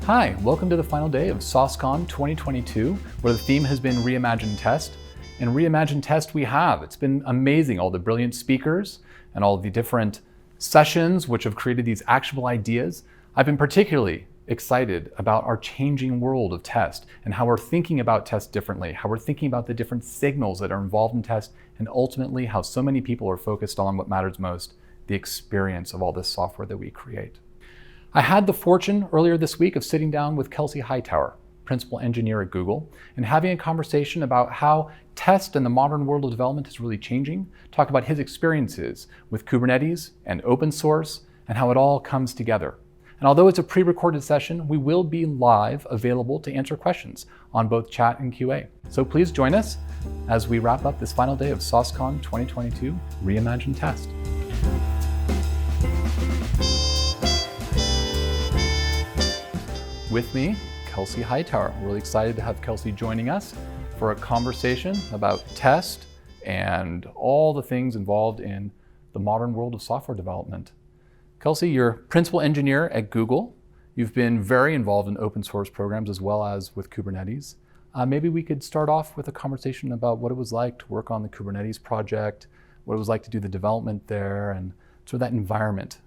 Hi, welcome to the final day of SauceCon 2022, where the theme has been Reimagine Test. And Reimagine Test we have. It's been amazing, all the brilliant speakers and all the different sessions which have created these actionable ideas. I've been particularly excited about our changing world of test and how we're thinking about test differently, how we're thinking about the different signals that are involved in test, and ultimately how so many people are focused on what matters most, the experience of all this software that we create. I had the fortune earlier this week of sitting down with Kelsey Hightower, principal engineer at Google, and having a conversation about how test in the modern world of development is really changing, talk about his experiences with Kubernetes and open source and how it all comes together. And although it's a pre-recorded session, we will be live available to answer questions on both chat and QA. So please join us as we wrap up this final day of SauceCon 2022 Reimagine Test. With me, Kelsey Hightower. I'm really excited to have Kelsey joining us for a conversation about test and all the things involved in the modern world of software development. Kelsey, you're principal engineer at Google. You've been very involved in open source programs as well as with Kubernetes. Maybe we could start off with a conversation about what it was like to work on the Kubernetes project, what it was like to do the development there, and sort of that environment.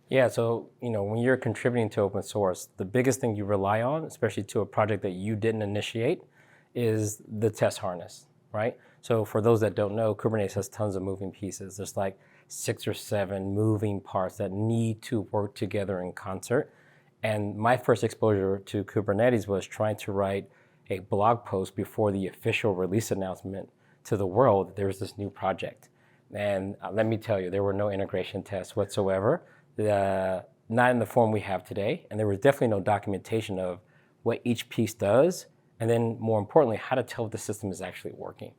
Yeah, so when you're contributing to open source, the biggest thing you rely on, especially to a project that you didn't initiate, is the test harness, right? So for those that don't know, Kubernetes has tons of moving pieces. There's like 6 or 7 moving parts that need to work together in concert. And my first exposure to Kubernetes was trying to write a blog post before the official release announcement to the world. There was this new project. And let me tell you, there were no integration tests whatsoever. Not in the form we have today, and there was definitely no documentation of what each piece does, and then more importantly, how to tell if the system is actually working.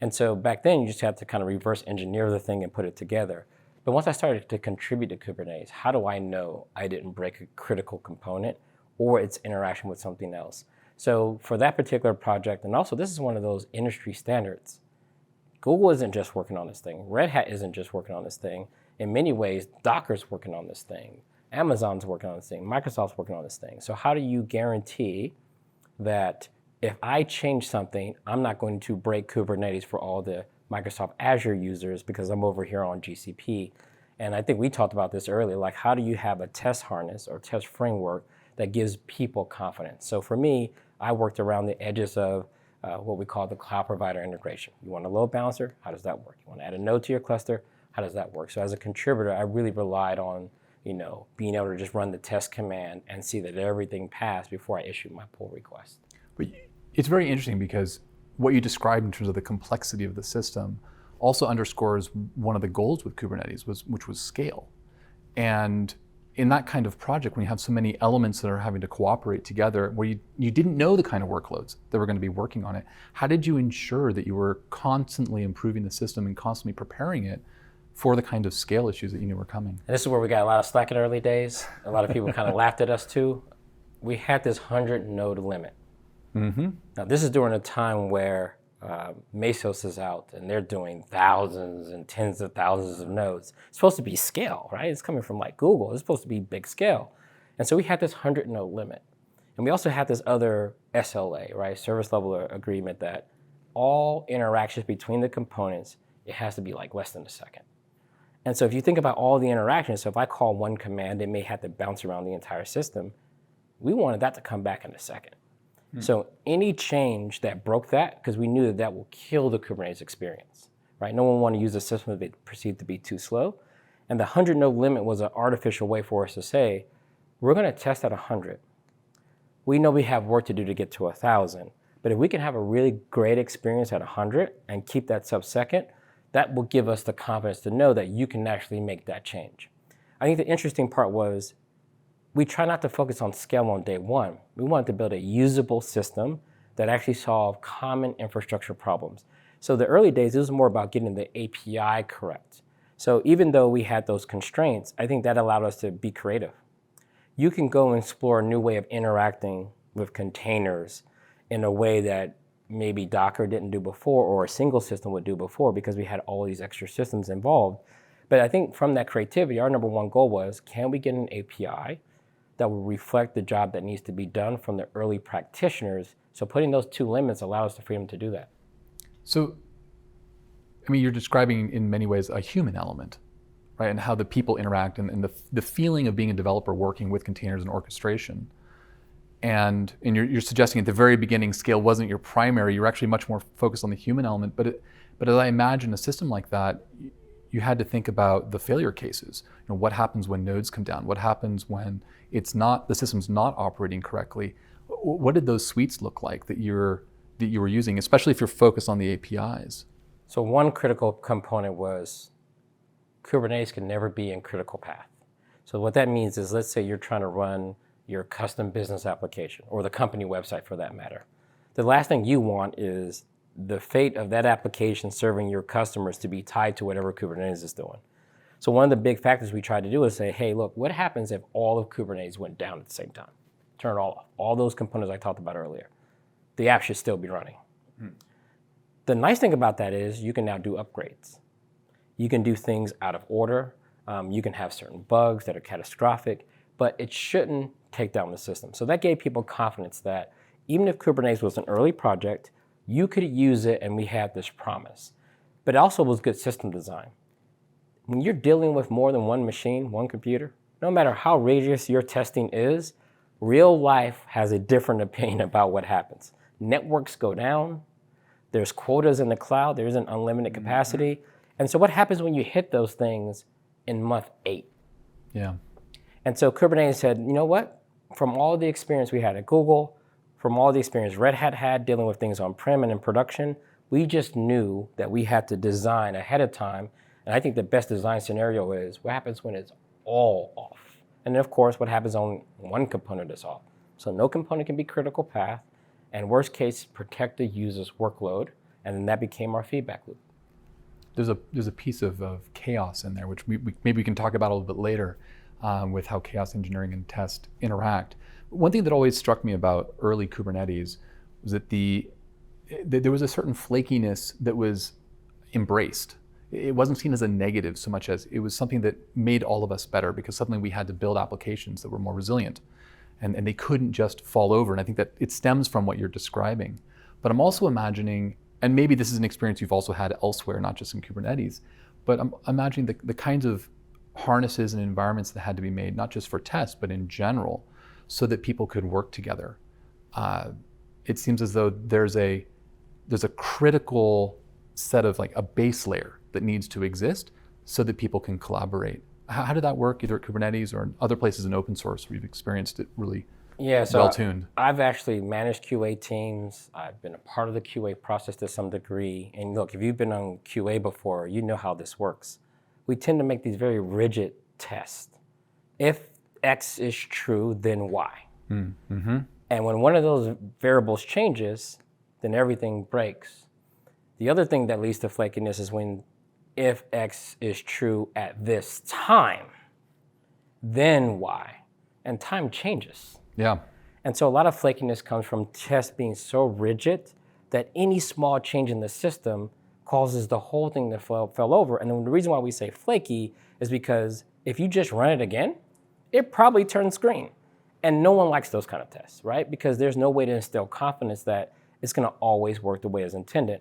And so back then, you just had to kind of reverse engineer the thing and put it together. But once I started to contribute to Kubernetes, how do I know I didn't break a critical component or its interaction with something else? So for that particular project, and also this is one of those industry standards, Google isn't just working on this thing. Red Hat isn't just working on this thing. In many ways, Docker's working on this thing. Amazon's working on this thing. Microsoft's working on this thing. So how do you guarantee that if I change something, I'm not going to break Kubernetes for all the Microsoft Azure users because I'm over here on GCP? And I think we talked about this earlier, like how do you have a test harness or test framework that gives people confidence? So for me, I worked around the edges of what we call the cloud provider integration. You want a load balancer? How does that work? You want to add a node to your cluster? How does that work? So as a contributor, I really relied on being able to just run the test command and see that everything passed before I issued my pull request. But it's very interesting because what you described in terms of the complexity of the system also underscores one of the goals with Kubernetes, which was scale. And in that kind of project, when you have so many elements that are having to cooperate together, where you didn't know the kind of workloads that were going to be working on it, how did you ensure that you were constantly improving the system and constantly preparing it for the kind of scale issues that you knew were coming? And this is where we got a lot of slack in the early days. A lot of people kind of laughed at us too. We had this 100 node limit. Mm-hmm. Now this is during a time where Mesos is out and they're doing thousands and tens of thousands of nodes. It's supposed to be scale, right? It's coming from like Google. It's supposed to be big scale. And so we had this 100 node limit. And we also had this other SLA, right? Service level agreement that all interactions between the components, it has to be like less than a second. And so if you think about all the interactions, so if I call one command, it may have to bounce around the entire system. We wanted that to come back in a second. So any change that broke that, because we knew that that will kill the Kubernetes experience, right? No one wanted to use a system that they perceived to be too slow. And the 100 node limit was an artificial way for us to say, we're going to test at 100. We know we have work to do to get to 1,000. But if we can have a really great experience at 100 and keep that sub-second, that will give us the confidence to know that you can actually make that change. I think the interesting part was we try not to focus on scale on day one. We wanted to build a usable system that actually solved common infrastructure problems. So the early days, it was more about getting the API correct. So even though we had those constraints, I think that allowed us to be creative. You can go and explore a new way of interacting with containers in a way that maybe Docker didn't do before or a single system would do before because we had all these extra systems involved. But I think from that creativity, our number one goal was, can we get an API that will reflect the job that needs to be done from the early practitioners. So putting those two limits allows us the freedom to do that. So, I mean, you're describing in many ways a human element, right? And how the people interact and the feeling of being a developer working with containers and orchestration. And you're suggesting at the very beginning scale wasn't your primary, you're actually much more focused on the human element. But as I imagine a system like that, you had to think about the failure cases. What happens when nodes come down? What happens when the system's not operating correctly? What did those suites look like that you were using, especially if you're focused on the APIs? So one critical component was Kubernetes can never be in critical path. So what that means is, let's say you're trying to run your custom business application, or the company website for that matter. The last thing you want is the fate of that application serving your customers to be tied to whatever Kubernetes is doing. So one of the big factors we tried to do is say, hey, look, what happens if all of Kubernetes went down at the same time? Turn it all off. All those components I talked about earlier. The app should still be running. The nice thing about that is you can now do upgrades. You can do things out of order. You can have certain bugs that are catastrophic, but it shouldn't take down the system. So that gave people confidence that even if Kubernetes was an early project, you could use it and we had this promise. But it also was good system design. When you're dealing with more than one machine, one computer, no matter how rigorous your testing is, real life has a different opinion about what happens. Networks go down, there's quotas in the cloud, there isn't unlimited capacity. And so what happens when you hit those things in month 8? Yeah. And so Kubernetes said, you know what? From all the experience we had at Google, from all the experience Red Hat had dealing with things on-prem and in production, we just knew that we had to design ahead of time. And I think the best design scenario is what happens when it's all off. And then of course, what happens on one component is off. So no component can be critical path, and worst case, protect the user's workload. And then that became our feedback loop. There's a piece of chaos in there, which maybe we can talk about a little bit later with how chaos engineering and test interact. One thing that always struck me about early Kubernetes was that there was a certain flakiness that was embraced. It wasn't seen as a negative so much as it was something that made all of us better, because suddenly we had to build applications that were more resilient and they couldn't just fall over. And I think that it stems from what you're describing. But I'm also imagining, and maybe this is an experience you've also had elsewhere, not just in Kubernetes, but I'm imagining the kinds of harnesses and environments that had to be made, not just for tests, but in general, so that people could work together. It seems as though there's a critical set of, like, a base layer that needs to exist so that people can collaborate. How did that work, either at Kubernetes or in other places in open source where you've experienced it really well-tuned? I've actually managed QA teams. I've been a part of the QA process to some degree. And look, if you've been on QA before, you know how this works. We tend to make these very rigid tests. If X is true, then Y. Mm-hmm. And when one of those variables changes, then everything breaks. The other thing that leads to flakiness is when if X is true at this time, then Y. And time changes. Yeah. And so a lot of flakiness comes from tests being so rigid that any small change in the system causes the whole thing to fall over. And then the reason why we say flaky is because if you just run it again, it probably turns green. And no one likes those kind of tests, right? Because there's no way to instill confidence that it's going to always work the way it's intended.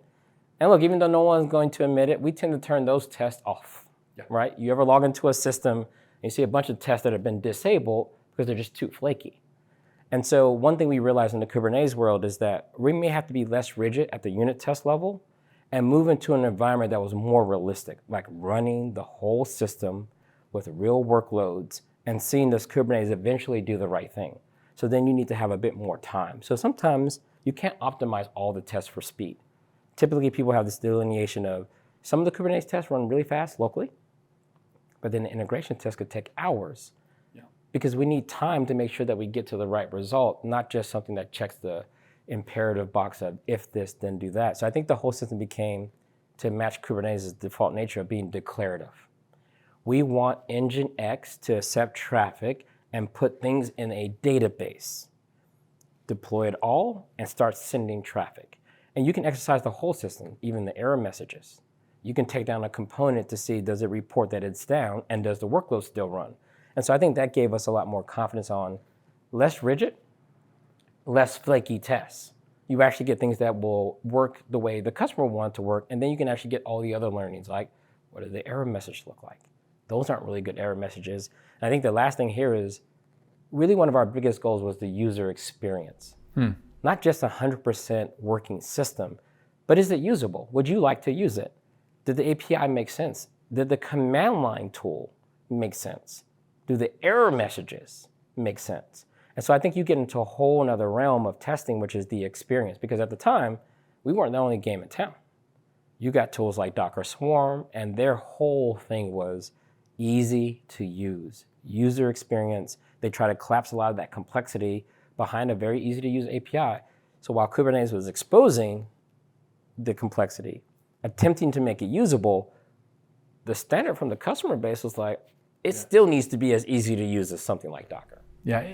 And look, even though no one's going to admit it, we tend to turn those tests off, right? You ever log into a system and you see a bunch of tests that have been disabled because they're just too flaky. And so one thing we realized in the Kubernetes world is that we may have to be less rigid at the unit test level and move into an environment that was more realistic, like running the whole system with real workloads and seeing this Kubernetes eventually do the right thing. So then you need to have a bit more time. So sometimes you can't optimize all the tests for speed. Typically, people have this delineation of some of the Kubernetes tests run really fast locally, but then the integration test could take hours because we need time to make sure that we get to the right result, not just something that checks the imperative box of if this, then do that. So I think the whole system became to match Kubernetes' default nature of being declarative. We want Engine X to accept traffic and put things in a database, deploy it all, and start sending traffic. And you can exercise the whole system, even the error messages. You can take down a component to see, does it report that it's down, and does the workload still run? And so I think that gave us a lot more confidence on less rigid, less flaky tests. You actually get things that will work the way the customer wants to work, and then you can actually get all the other learnings, like what does the error message look like? Those aren't really good error messages. And I think the last thing here is really one of our biggest goals was the user experience. Not just a 100% working system, but is it usable? Would you like to use it? Did the API make sense? Did the command line tool make sense? Do the error messages make sense? And so I think you get into a whole nother realm of testing, which is the experience. Because at the time, we weren't the only game in town. You got tools like Docker Swarm, and their whole thing was easy to use. User experience. They try to collapse a lot of that complexity behind a very easy to use API. So while Kubernetes was exposing the complexity, attempting to make it usable, the standard from the customer base was like, it still needs to be as easy to use as something like Docker. Yeah,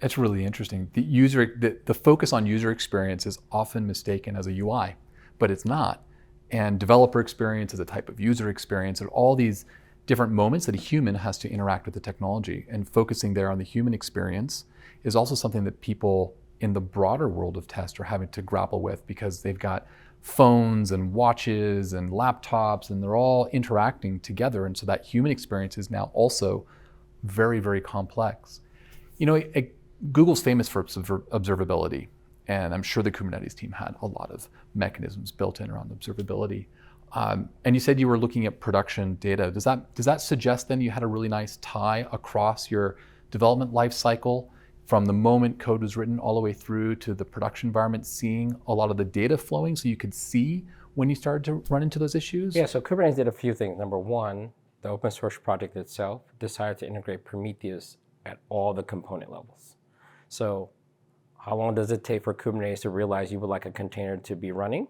it's really interesting. The focus on user experience is often mistaken as a UI, but it's not. And developer experience is a type of user experience, and all these different moments that a human has to interact with the technology. And focusing there on the human experience is also something that people in the broader world of test are having to grapple with, because they've got phones and watches and laptops, and they're all interacting together. And so that human experience is now also very, very complex. You know, Google's famous for observability, and I'm sure the Kubernetes team had a lot of mechanisms built in around observability. And you said you were looking at production data. Does that suggest then you had a really nice tie across your development life cycle, from the moment code was written all the way through to the production environment, seeing a lot of the data flowing so you could see when you started to run into those issues? Yeah, so Kubernetes did a few things. Number one, the open source project itself decided to integrate Prometheus at all the component levels. So how long does it take for Kubernetes to realize you would like a container to be running?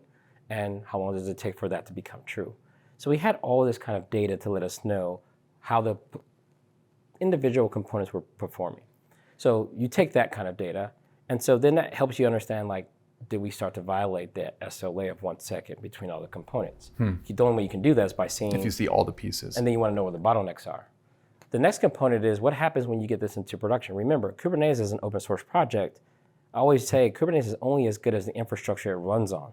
And how long does it take for that to become true? So we had all this kind of data to let us know how the individual components were performing. So you take that kind of data, and so then that helps you understand, like, did we start to violate that SLA of 1 second between all the components? The only way you can do that is by seeing... If you see all the pieces. And then you want to know where the bottlenecks are. The next component is what happens when you get this into production. Remember, Kubernetes is an open source project. I always say Kubernetes is only as good as the infrastructure it runs on.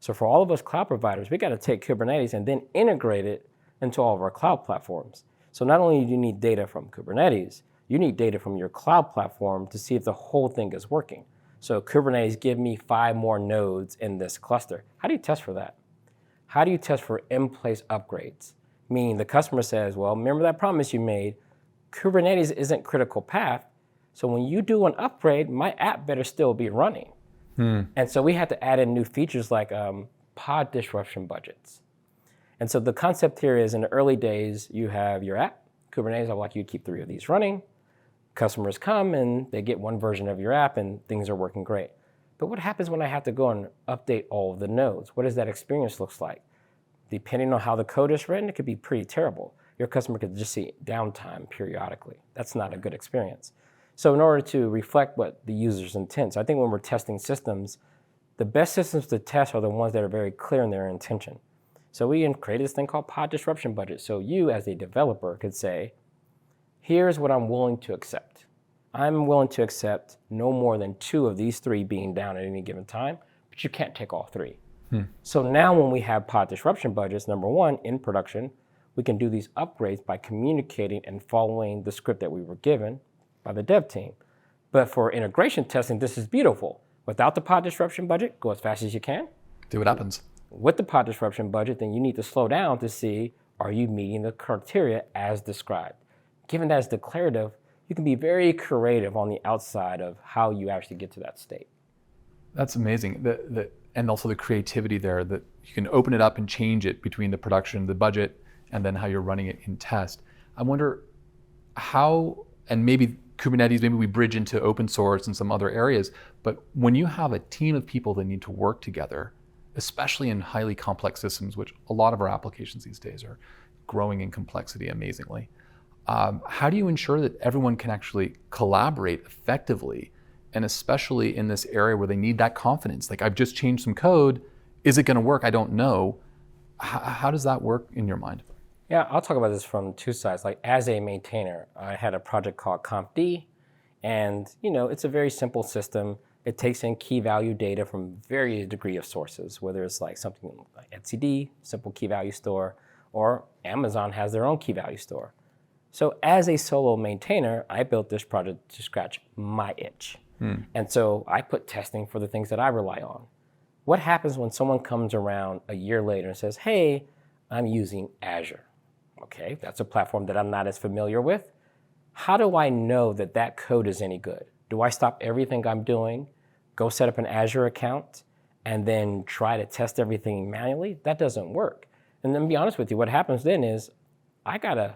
So for all of us cloud providers, we got to take Kubernetes and then integrate it into all of our cloud platforms. So not only do you need data from Kubernetes, you need data from your cloud platform to see if the whole thing is working. So Kubernetes, give me 5 more nodes in this cluster. How do you test for that? How do you test for in-place upgrades? Meaning the customer says, well, remember that promise you made, Kubernetes isn't critical path, so when you do an upgrade, my app better still be running. And so we had to add in new features like pod disruption budgets. And so the concept here is, in the early days, you have your app, Kubernetes, I would like you to keep 3 of these running. Customers come and they get one version of your app and things are working great. But what happens when I have to go and update all of the nodes? What does that experience look like? Depending on how the code is written, it could be pretty terrible. Your customer could just see downtime periodically. That's not a good experience. So in order to reflect what the user's intent, so I think when we're testing systems, the best systems to test are the ones that are very clear in their intention. So we created this thing called pod disruption budget. So you as a developer could say, here's what I'm willing to accept. I'm willing to accept no more than 2 of these 3 being down at any given time, but you can't take all 3. So now when we have pod disruption budgets, number one, in production, we can do these upgrades by communicating and following the script that we were given by the dev team. But for integration testing, this is beautiful. Without the pod disruption budget, go as fast as you can. See what happens. With the pod disruption budget, then you need to slow down to see, are you meeting the criteria as described? Given that it's declarative, you can be very creative on the outside of how you actually get to that state. That's amazing. And also the creativity there, that you can open it up and change it between the production, the budget, and then how you're running it in test. I wonder how, and maybe Kubernetes, maybe we bridge into open source and some other areas, but when you have a team of people that need to work together, especially in highly complex systems, which a lot of our applications these days are growing in complexity amazingly, how do you ensure that everyone can actually collaborate effectively, and especially in this area where they need that confidence? Like, I've just changed some code, is it going to work? I don't know. How does that work in your mind? Yeah, I'll talk about this from two sides. Like as a maintainer, I had a project called CompD, and it's a very simple system. It takes in key value data from various degree of sources, whether it's like something like etcd, simple key value store, or Amazon has their own key value store. So as a solo maintainer, I built this project to scratch my itch. And so I put testing for the things that I rely on. What happens when someone comes around a year later and says, hey, I'm using Azure? Okay, that's a platform that I'm not as familiar with. How do I know that that code is any good? Do I stop everything I'm doing, go set up an Azure account, and then try to test everything manually? That doesn't work. And then, to be honest with you, what happens then is I gotta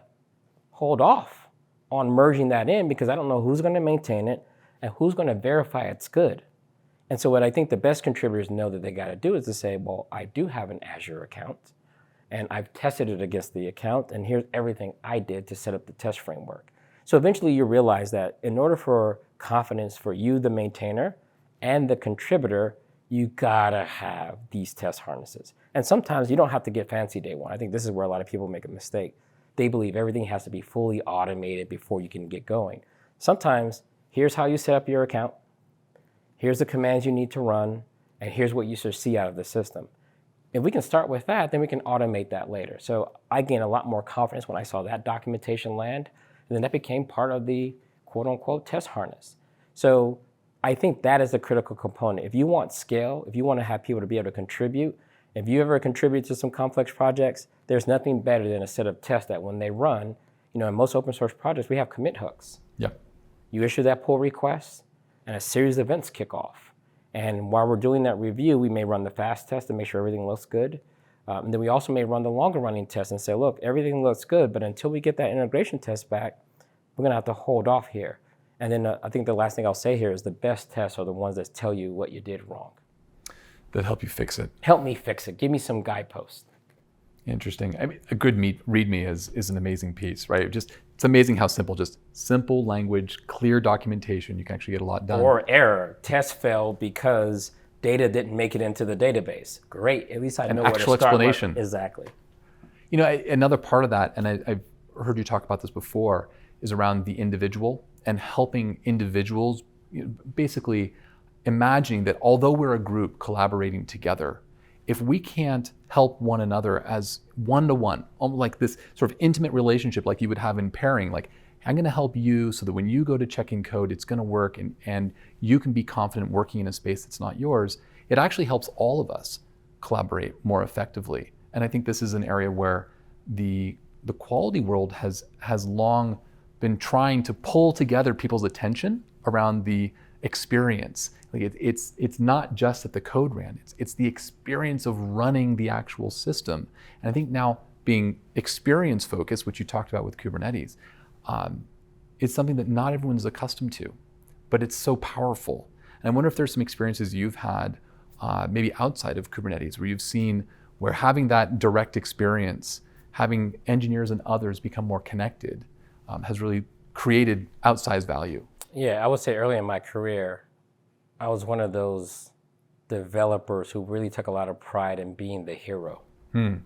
hold off on merging that in because I don't know who's gonna maintain it and who's gonna verify it's good. And so what I think the best contributors know that they gotta do is to say, well, I do have an Azure account and I've tested it against the account and here's everything I did to set up the test framework. So eventually you realize that in order for confidence for you, the maintainer, and the contributor, you gotta have these test harnesses. And sometimes you don't have to get fancy day one. I think this is where a lot of people make a mistake. They believe everything has to be fully automated before you can get going. Sometimes, here's how you set up your account, here's the commands you need to run, and here's what you should see out of the system. If we can start with that, then we can automate that later. So I gained a lot more confidence when I saw that documentation land, and then that became part of the quote unquote test harness. So I think that is a critical component. If you want scale, if you want to have people to be able to contribute, if you ever contribute to some complex projects, there's nothing better than a set of tests that when they run, in most open source projects, we have commit hooks. Yep. You issue that pull request and a series of events kick off. And while we're doing that review, we may run the fast test to make sure everything looks good. And then we also may run the longer running test and say, look, everything looks good, but until we get that integration test back, we're gonna have to hold off here. And then I think the last thing I'll say here is the best tests are the ones that tell you what you did wrong. That help you fix it. Help me fix it. Give me some guideposts. Interesting. I mean, a good README is an amazing piece, right? It's amazing how simple language, clear documentation, you can actually get a lot done. Or error, test failed because data didn't make it into the database. Great, at least I know where to start. Explanation. Exactly. Another part of that, and I've heard you talk about this before, is around the individual and helping individuals, basically imagining that although we're a group collaborating together, if we can't help one another as one-to-one, like this sort of intimate relationship like you would have in pairing, like I'm gonna help you so that when you go to checking code, it's gonna work and you can be confident working in a space that's not yours, it actually helps all of us collaborate more effectively. And I think this is an area where the quality world has long been trying to pull together people's attention around the experience. Like it's not just that the code ran, it's the experience of running the actual system. And I think now being experience focused, which you talked about with Kubernetes, is something that not everyone's accustomed to, but it's so powerful. And I wonder if there's some experiences you've had maybe outside of Kubernetes where you've seen where having that direct experience, having engineers and others become more connected has really created outsized value. Yeah, I would say early in my career, I was one of those developers who really took a lot of pride in being the hero. Where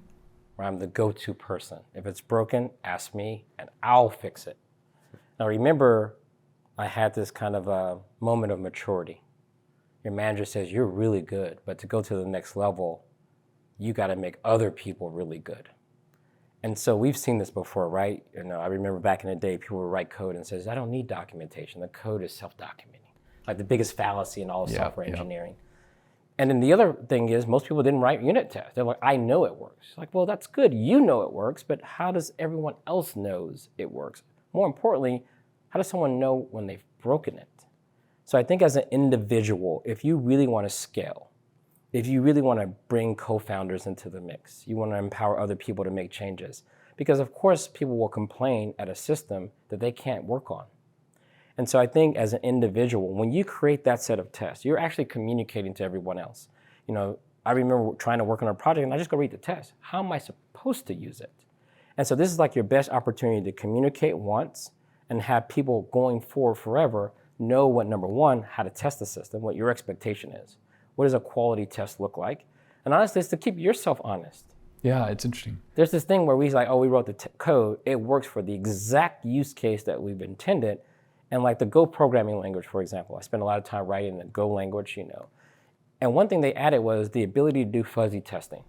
I'm the go-to person. If it's broken, ask me and I'll fix it. Now remember, I had this kind of a moment of maturity. Your manager says, you're really good, but to go to the next level, you gotta make other people really good. And so we've seen this before, right? I remember back in the day, people would write code and says, I don't need documentation. The code is self-documenting. Like the biggest fallacy in all of software engineering. And then the other thing is most people didn't write unit tests. They're like, I know it works. Like, well, that's good. You know it works, but how does everyone else knows it works? More importantly, how does someone know when they've broken it? So I think as an individual, if you really want to scale, if you really want to bring co-founders into the mix, you want to empower other people to make changes. Because of course, people will complain at a system that they can't work on. And so I think as an individual, when you create that set of tests, you're actually communicating to everyone else. I remember trying to work on a project and I just go read the test. How am I supposed to use it? And so this is like your best opportunity to communicate once and have people going forward forever know what, number one, how to test the system, what your expectation is. What does a quality test look like? And honestly, it's to keep yourself honest. Yeah, it's interesting. There's this thing where we like, oh, we wrote the code. It works for the exact use case that we've intended. And like the Go programming language, for example, I spent a lot of time writing the Go language, And one thing they added was the ability to do fuzzy testing.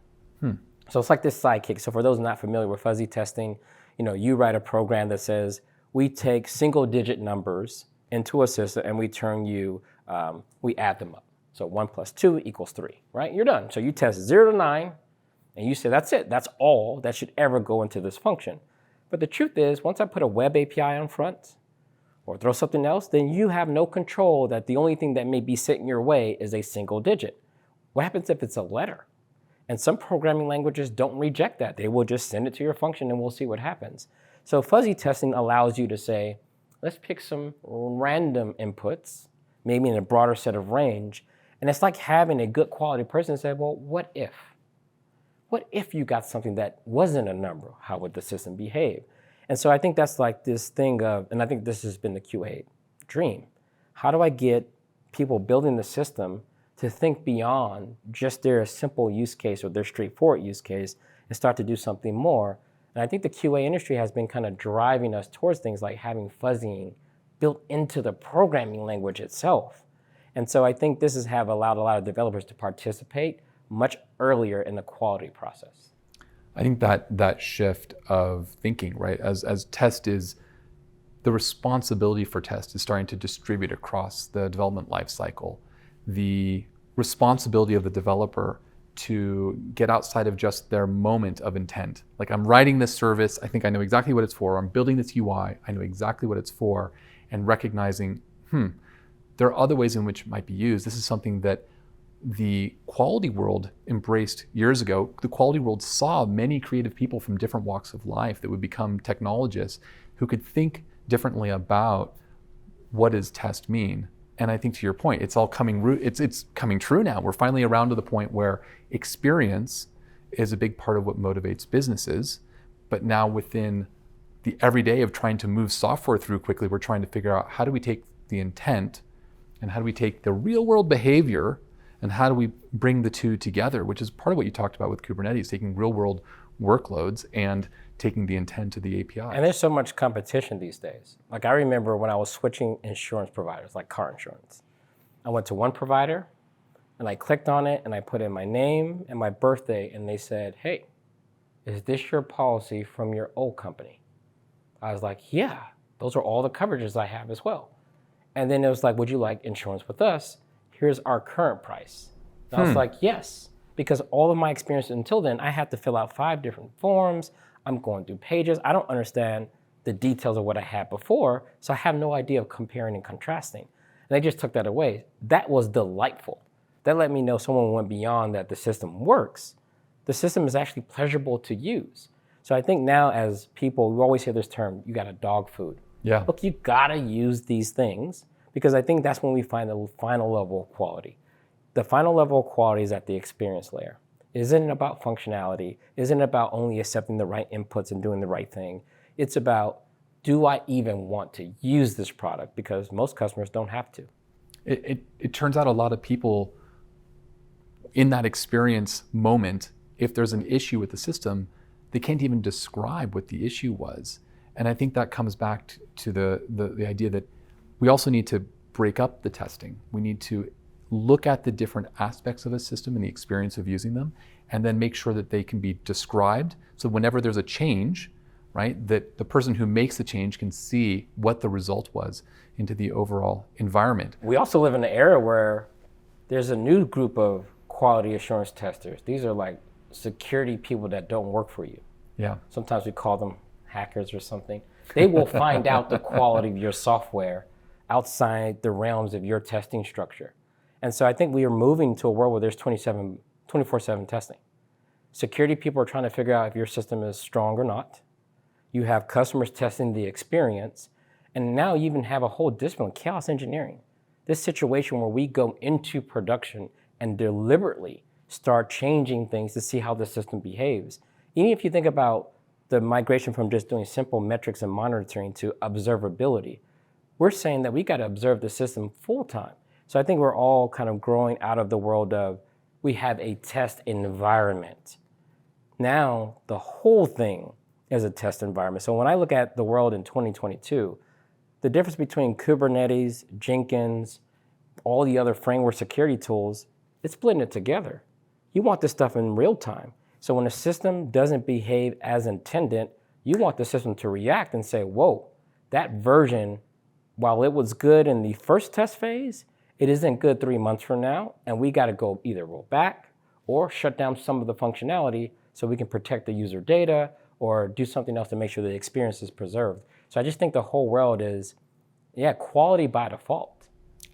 So it's like this sidekick. So for those not familiar with fuzzy testing, you write a program that says, we take single digit numbers into a system and we add them up. So 1 + 2 = 3, right? You're done. So you test 0 to 9 and you say, that's it. That's all that should ever go into this function. But the truth is, once I put a web API on front or throw something else, then you have no control that the only thing that may be sitting your way is a single digit. What happens if it's a letter? And some programming languages don't reject that. They will just send it to your function and we'll see what happens. So fuzzy testing allows you to say, let's pick some random inputs, maybe in a broader set of range. And it's like having a good quality person say, well, what if? What if you got something that wasn't a number? How would the system behave? And so I think that's like this thing of, and I think this has been the QA dream. How do I get people building the system to think beyond just their simple use case or their straightforward use case and start to do something more? And I think the QA industry has been kind of driving us towards things like having fuzzying built into the programming language itself. And so I think this has allowed a lot of developers to participate much earlier in the quality process. I think that shift of thinking, right, as test is, the responsibility for test is starting to distribute across the development lifecycle. The responsibility of the developer to get outside of just their moment of intent. Like, I'm writing this service, I think I know exactly what it's for, I'm building this UI, I know exactly what it's for, and recognizing, there are other ways in which it might be used. This is something that the quality world embraced years ago. The quality world saw many creative people from different walks of life that would become technologists who could think differently about what does test mean. And I think to your point, it's all it's coming true now. We're finally around to the point where experience is a big part of what motivates businesses. But now within the everyday of trying to move software through quickly, we're trying to figure out, how do we take the intent and how do we take the real world behavior and how do we bring the two together, which is part of what you talked about with Kubernetes, taking real world workloads and taking the intent to the API. And there's so much competition these days. Like, I remember when I was switching insurance providers, like car insurance. I went to one provider and I clicked on it and I put in my name and my birthday and they said, hey, is this your policy from your old company? I was like, yeah, those are all the coverages I have as well. And then it was like, would you like insurance with us? Here's our current price. And I was like, yes, because all of my experience until then, I had to fill out 5 different forms. I'm going through pages. I don't understand the details of what I had before, so I have no idea of comparing and contrasting. And they just took that away. That was delightful. That let me know someone went beyond that the system works. The system is actually pleasurable to use. So I think now as people, we always hear this term, you got to dog food. Yeah. Look, you got to use these things because I think that's when we find the final level of quality. The final level of quality is at the experience layer. It isn't about functionality. It isn't about only accepting the right inputs and doing the right thing. It's about, do I even want to use this product? Because most customers don't have to. It turns out a lot of people in that experience moment, if there's an issue with the system, they can't even describe what the issue was. And I think that comes back to the idea that we also need to break up the testing. We need to look at the different aspects of a system and the experience of using them, and then make sure that they can be described. So whenever there's a change, right, that the person who makes the change can see what the result was into the overall environment. We also live in an era where there's a new group of quality assurance testers. These are like security people that don't work for you. Yeah. Sometimes we call them hackers or something. They will find out the quality of your software outside the realms of your testing structure. And so I think we are moving to a world where there's 24/7 testing. Security people are trying to figure out if your system is strong or not. You have customers testing the experience. And now you even have a whole discipline, chaos engineering. This situation where we go into production and deliberately start changing things to see how the system behaves. Even if you think about the migration from just doing simple metrics and monitoring to observability, we're saying that we got to observe the system full time. So I think we're all kind of growing out of the world of, we have a test environment. Now the whole thing is a test environment. So when I look at the world in 2022, the difference between Kubernetes, Jenkins, all the other framework security tools, it's splitting it together. You want this stuff in real time. So when a system doesn't behave as intended, you want the system to react and say, whoa, that version, while it was good in the first test phase, it isn't good 3 months from now, and we got to go either roll back or shut down some of the functionality so we can protect the user data or do something else to make sure the experience is preserved. So I just think the whole world is, quality by default.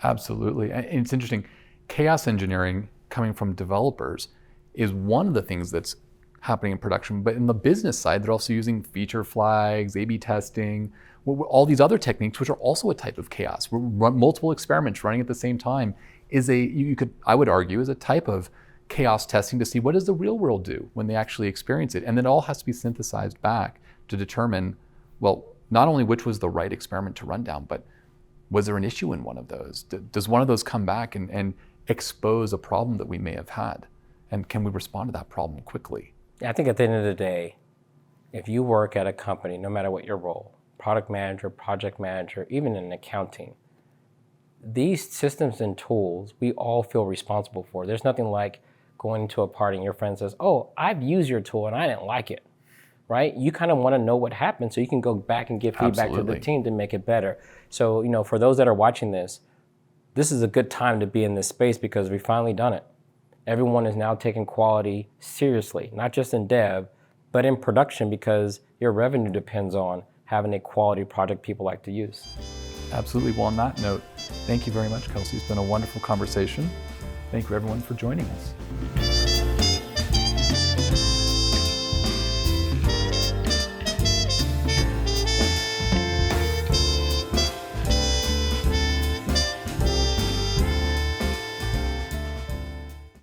Absolutely. And it's interesting, chaos engineering coming from developers is one of the things that's happening in production, but in the business side, they're also using feature flags, A/B testing, all these other techniques, which are also a type of chaos. Multiple experiments running at the same time is I would argue, is a type of chaos testing to see what does the real world do when they actually experience it. And then it all has to be synthesized back to determine, well, not only which was the right experiment to run down, but was there an issue in one of those? Does one of those come back and expose a problem that we may have had? And can we respond to that problem quickly? I think at the end of the day, if you work at a company, no matter what your role, product manager, project manager, even in accounting, these systems and tools we all feel responsible for. There's nothing like going to a party and your friend says, oh, I've used your tool and I didn't like it, right? You kind of want to know what happened so you can go back and give feedback to the team to make it better. So, for those that are watching this is a good time to be in this space because we've finally done it. Everyone is now taking quality seriously, not just in dev, but in production because your revenue depends on having a quality product people like to use. Absolutely. Well, on that note, thank you very much, Kelsey. It's been a wonderful conversation. Thank you, everyone, for joining us.